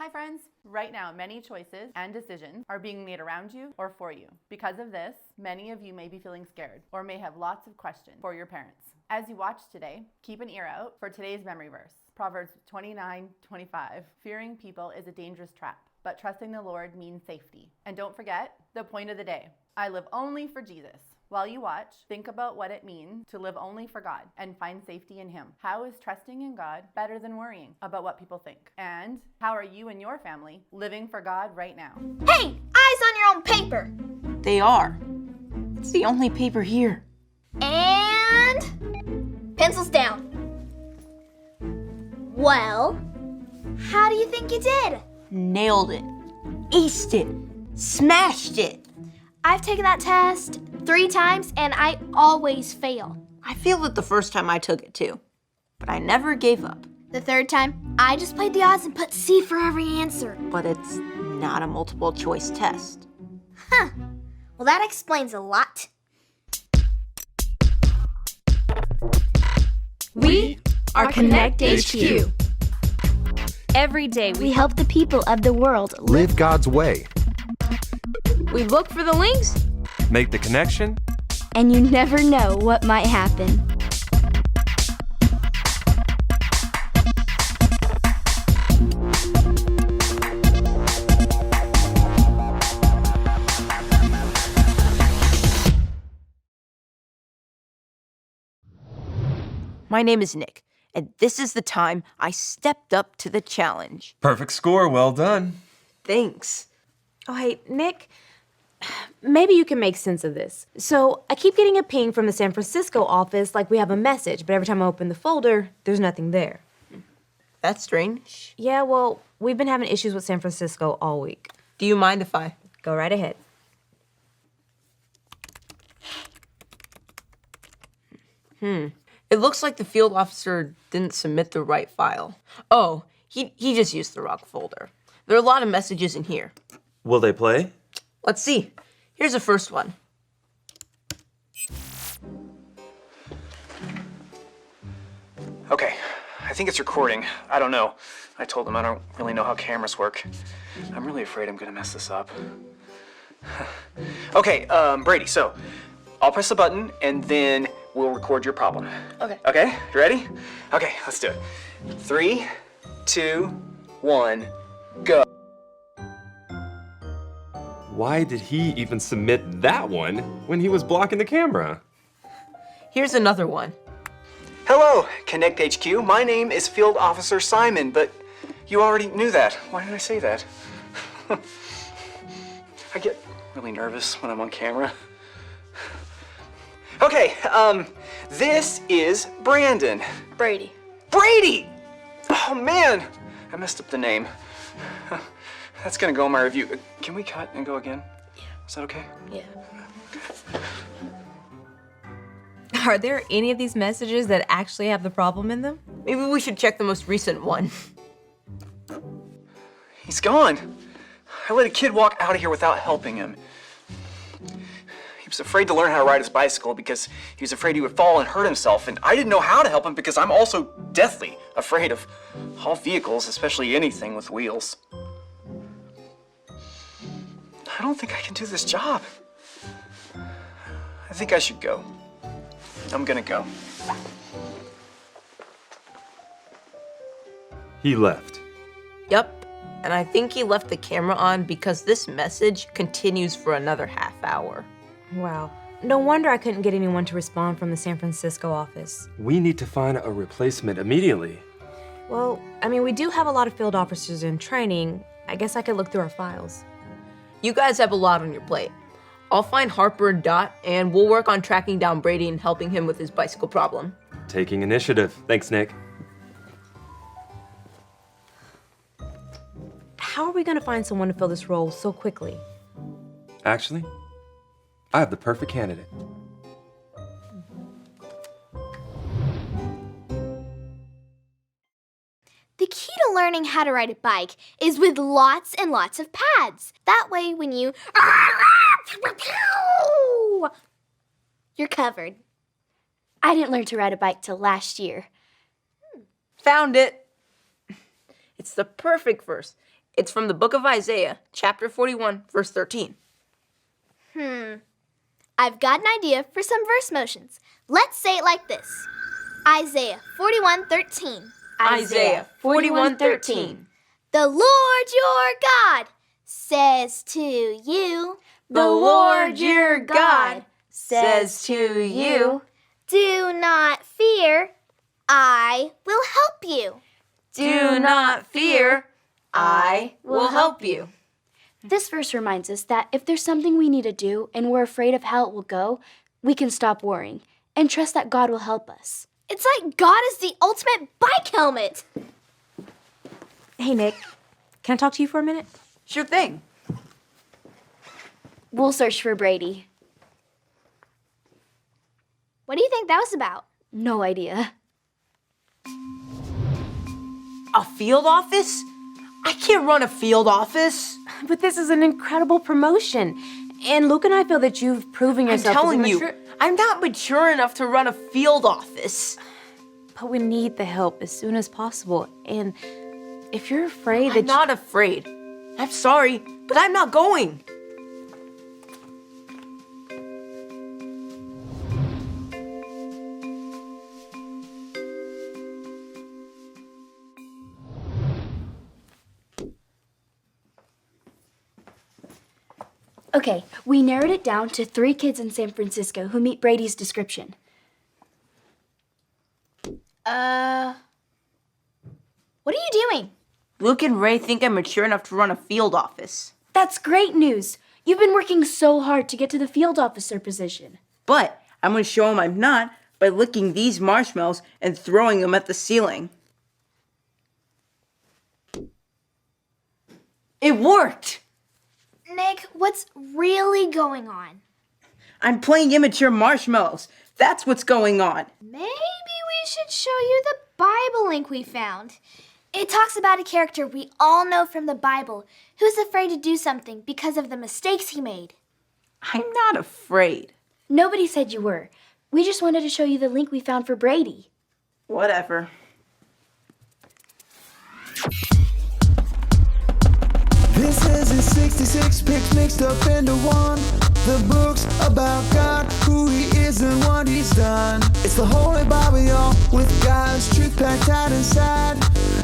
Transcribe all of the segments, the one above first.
Hi friends! Right now, many choices and decisions are being made around you or for you. Because of this, many of you may be feeling scared or may have lots of questions for your parents. As you watch today, keep an ear out for today's memory verse, Proverbs 29:25. Fearing people is a dangerous trap, but trusting the Lord means safety. And don't forget the point of the day. I live only for Jesus. While you watch, think about what it means to live only for God and find safety in Him. How is trusting in God better than worrying about what people think? And how are you and your family living for God right now? Hey, eyes on your own paper. They are. It's the only paper here. And pencils down. Well, how do you think you did? Nailed it. Aced it. Smashed it. I've taken that test 3 times and I always fail. I failed it the first time I took it too, but I never gave up. The 3rd time, I just played the odds and put C for every answer. But it's not a multiple choice test. Huh. Well, that explains a lot. We are Connect HQ. Every day We help the people of the world Live God's way. we look for the links. Make the connection. and you never know what might happen. My name is Nick, and this is the time I stepped up to the challenge. Perfect score, well done. Thanks. Oh, hey, Nick, maybe you can make sense of this. So I keep getting a ping from the San Francisco office like we have a message, but every time I open the folder, there's nothing there. That's strange. Yeah, well, we've been having issues with San Francisco all week. Do you mind if I... Go right ahead. It looks like the field officer didn't submit the right file. Oh, he just used the wrong folder. There are a lot of messages in here. Will they play? Let's see. Here's the first one. Okay, I think it's recording. I don't know. I told them I don't really know how cameras work. I'm really afraid I'm gonna mess this up. Okay, Brady, so I'll press the button and then we'll record your problem. Okay. Okay, you ready? Okay, let's do it. 3, 2, 1, go. Why did he even submit that one when he was blocking the camera? Here's another one. Hello, Connect HQ. My name is Field Officer Simon, but you already knew that. Why did I say that? I get really nervous when I'm on camera. Okay, this is Brandon. Brady. Brady! Oh man, I messed up the name. That's gonna go in my review. Can we cut and go again? Yeah. Is that okay? Yeah. Are there any of these messages that actually have the problem in them? Maybe we should check the most recent one. He's gone. I let a kid walk out of here without helping him. He was afraid to learn how to ride his bicycle because he was afraid he would fall and hurt himself, and I didn't know how to help him because I'm also deathly afraid of all vehicles, especially anything with wheels. I don't think I can do this job. I think I should go. I'm gonna go. He left. Yup, and I think he left the camera on because this message continues for another half hour. Wow. No wonder I couldn't get anyone to respond from the San Francisco office. We need to find a replacement immediately. Well, I mean, we do have a lot of field officers in training. I guess I could look through our files. You guys have a lot on your plate. I'll find Harper and Dot, and we'll work on tracking down Brady and helping him with his bicycle problem. Taking initiative. Thanks, Nick. How are we going to find someone to fill this role so quickly? Actually, I have the perfect candidate. The key to learning how to ride a bike is with lots and lots of pads. That way, when you're covered. I didn't learn to ride a bike till last year. Found it. It's the perfect verse. It's from the book of Isaiah, chapter 41, verse 13. I've got an idea for some verse motions. Let's say it like this. Isaiah 41:13. Isaiah 41:13. The Lord your God says to you. The Lord your God says to you. Do not fear, I will help you. Do not fear, I will help you. This verse reminds us that if there's something we need to do and we're afraid of how it will go, we can stop worrying and trust that God will help us. It's like God is the ultimate bike helmet. Hey, Nick, can I talk to you for a minute? Sure thing. We'll search for Brady. What do you think that was about? No idea. A field office? I can't run a field office. But this is an incredible promotion. And Luke and I feel that you've proven I'm yourself telling to be you, mature. I'm not mature enough to run a field office. But we need the help as soon as possible. And if you're afraid I'm not afraid. I'm sorry, but I'm not going. Okay, we narrowed it down to 3 kids in San Francisco who meet Brady's description. What are you doing? Luke and Ray think I'm mature enough to run a field office. That's great news. You've been working so hard to get to the field officer position. But I'm going to show them I'm not by licking these marshmallows and throwing them at the ceiling. It worked! Nick, what's really going on? I'm playing immature marshmallows. That's what's going on. Maybe we should show you the Bible link we found. It talks about a character we all know from the Bible who's afraid to do something because of the mistakes he made. I'm not afraid. Nobody said you were. We just wanted to show you the link we found for Brady. Whatever. This is his 66 picks mixed up into one. The book's about God, who he is and what he's done. It's the Holy Bible, y'all, with God's truth packed tight inside.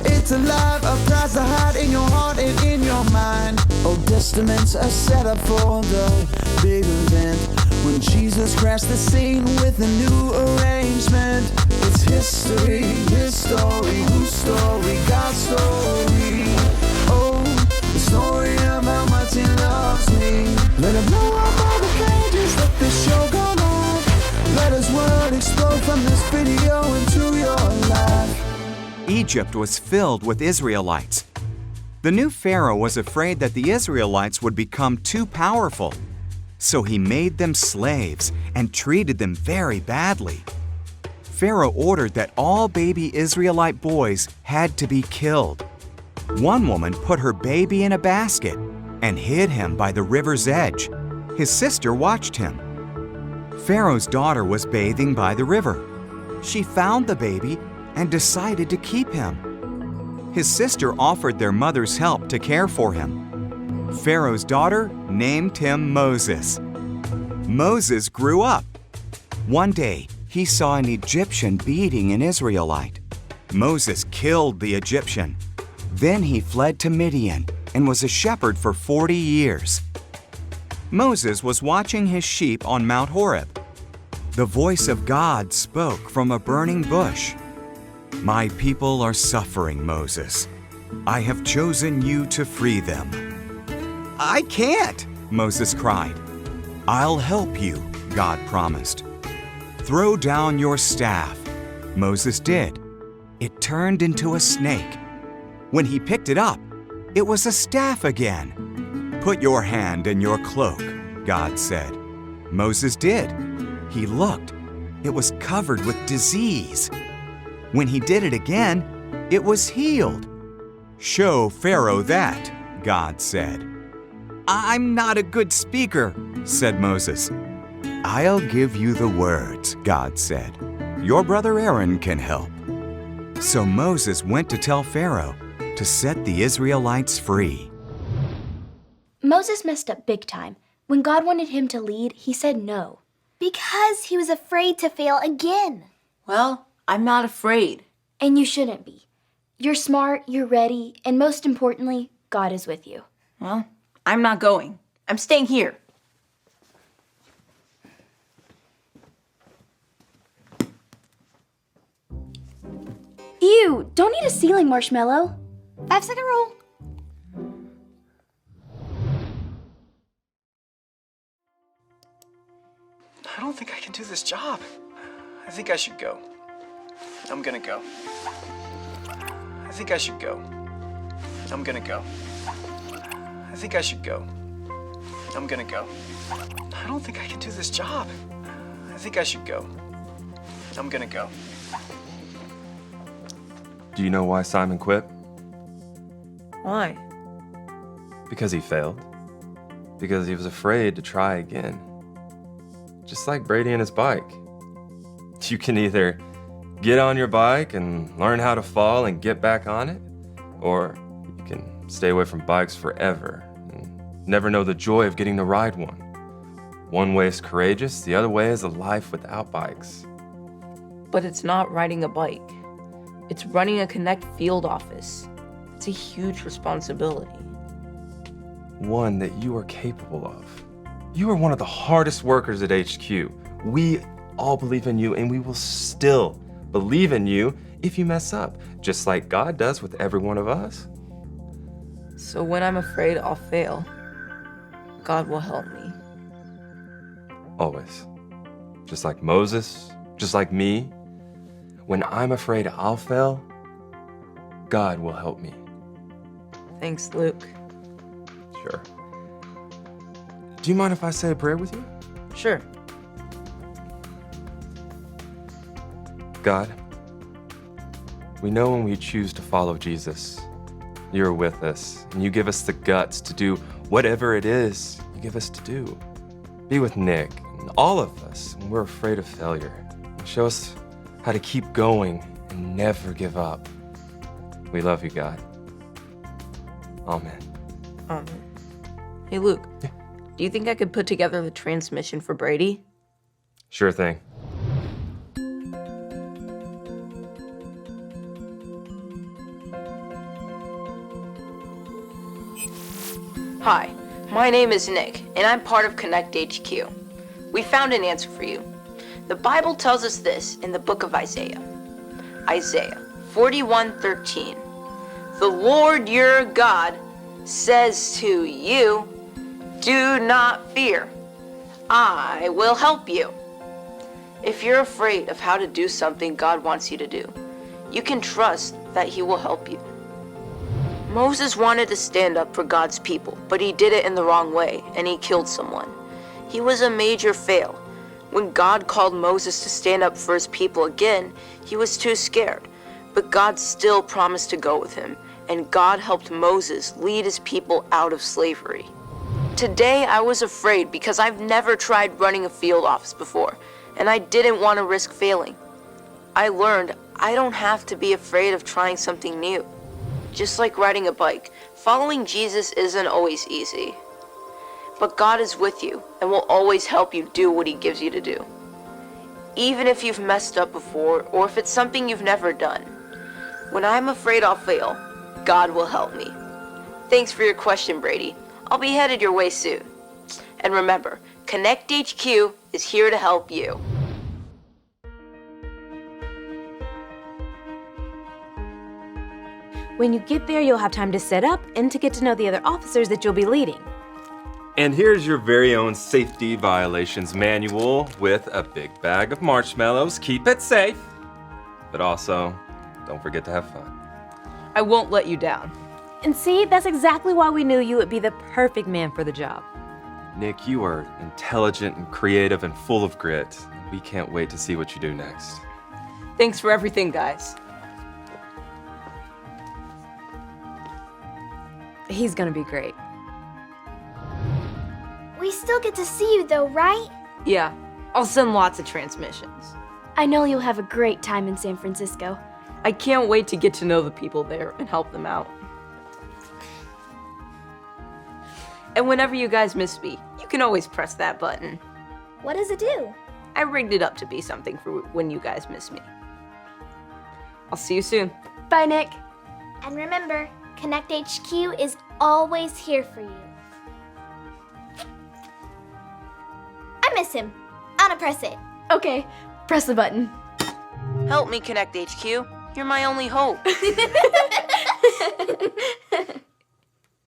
It's alive, a prize to hide in your heart and in your mind. Old Testaments are set up for the big event when Jesus crashed the scene with a new arrangement. It's history, his story, whose story, God's story. Oh, the story of how much he loves me. Let him blow up all the pages, let this show go live. Let his word explode from this video into your life. Egypt was filled with Israelites. The new Pharaoh was afraid that the Israelites would become too powerful, so he made them slaves and treated them very badly. Pharaoh ordered that all baby Israelite boys had to be killed. One woman put her baby in a basket and hid him by the river's edge. His sister watched him. Pharaoh's daughter was bathing by the river. She found the baby and decided to keep him. His sister offered their mother's help to care for him. Pharaoh's daughter named him Moses. Moses grew up. One day, he saw an Egyptian beating an Israelite. Moses killed the Egyptian. Then he fled to Midian and was a shepherd for 40 years. Moses was watching his sheep on Mount Horeb. The voice of God spoke from a burning bush. "My people are suffering, Moses. I have chosen you to free them." "I can't," Moses cried. "I'll help you," God promised. "Throw down your staff." Moses did. It turned into a snake. When he picked it up, it was a staff again. "Put your hand in your cloak," God said. Moses did. He looked. It was covered with disease. When he did it again, it was healed. "Show Pharaoh that," God said. "I'm not a good speaker," said Moses. "I'll give you the words," God said. "Your brother Aaron can help." So Moses went to tell Pharaoh, to set the Israelites free. Moses messed up big time. When God wanted him to lead, he said no. Because he was afraid to fail again. Well, I'm not afraid. And you shouldn't be. You're smart, you're ready, and most importantly, God is with you. Well, I'm not going. I'm staying here. Ew, don't eat a ceiling marshmallow. 5-second rule. I don't think I can do this job. I think I should go. I'm gonna go. I think I should go. I'm gonna go. I think I should go. I'm gonna go. I don't think I can do this job. I think I should go. I'm gonna go. Do you know why Simon quit? Why? Because he failed. Because he was afraid to try again. Just like Brady and his bike. You can either get on your bike and learn how to fall and get back on it, or you can stay away from bikes forever and never know the joy of getting to ride one. One way is courageous, the other way is a life without bikes. But it's not riding a bike. It's running a Connect field office. It's a huge responsibility. One that you are capable of. You are one of the hardest workers at HQ. We all believe in you, and we will still believe in you if you mess up, just like God does with every one of us. So when I'm afraid I'll fail, God will help me. Always. Just like Moses, just like me. When I'm afraid I'll fail, God will help me. Thanks, Luke. Sure. Do you mind if I say a prayer with you? Sure. God, we know when we choose to follow Jesus, you're with us, and you give us the guts to do whatever it is you give us to do. Be with Nick and all of us when we're afraid of failure. And show us how to keep going and never give up. We love you, God. Amen. Amen. Hey, Luke. Yeah. Do you think I could put together the transmission for Brady? Sure thing. Hi, my name is Nick, and I'm part of Connect HQ. We found an answer for you. The Bible tells us this in the book of Isaiah. Isaiah 41:13. The Lord your God says to you, do not fear. I will help you. If you're afraid of how to do something God wants you to do, you can trust that He will help you. Moses wanted to stand up for God's people, but he did it in the wrong way, and he killed someone. He was a major fail. When God called Moses to stand up for his people again, he was too scared, but God still promised to go with him, and God helped Moses lead his people out of slavery. Today, I was afraid because I've never tried running a field office before, and I didn't want to risk failing. I learned I don't have to be afraid of trying something new. Just like riding a bike, following Jesus isn't always easy. But God is with you and will always help you do what He gives you to do. Even if you've messed up before, or if it's something you've never done. When I'm afraid I'll fail, God will help me. Thanks for your question, Brady. I'll be headed your way soon. And remember, Connect HQ is here to help you. When you get there, you'll have time to set up and to get to know the other officers that you'll be leading. And here's your very own safety violations manual with a big bag of marshmallows. Keep it safe, but also don't forget to have fun. I won't let you down. And see, that's exactly why we knew you would be the perfect man for the job. Nick, you are intelligent and creative and full of grit. We can't wait to see what you do next. Thanks for everything, guys. He's gonna be great. We still get to see you though, right? Yeah, I'll send lots of transmissions. I know you'll have a great time in San Francisco. I can't wait to get to know the people there and help them out. And whenever you guys miss me, you can always press that button. What does it do? I rigged it up to be something for when you guys miss me. I'll see you soon. Bye, Nick. And remember, Connect HQ is always here for you. I miss him. I'm gonna press it. Okay, press the button. Help me, Connect HQ. You're my only hope.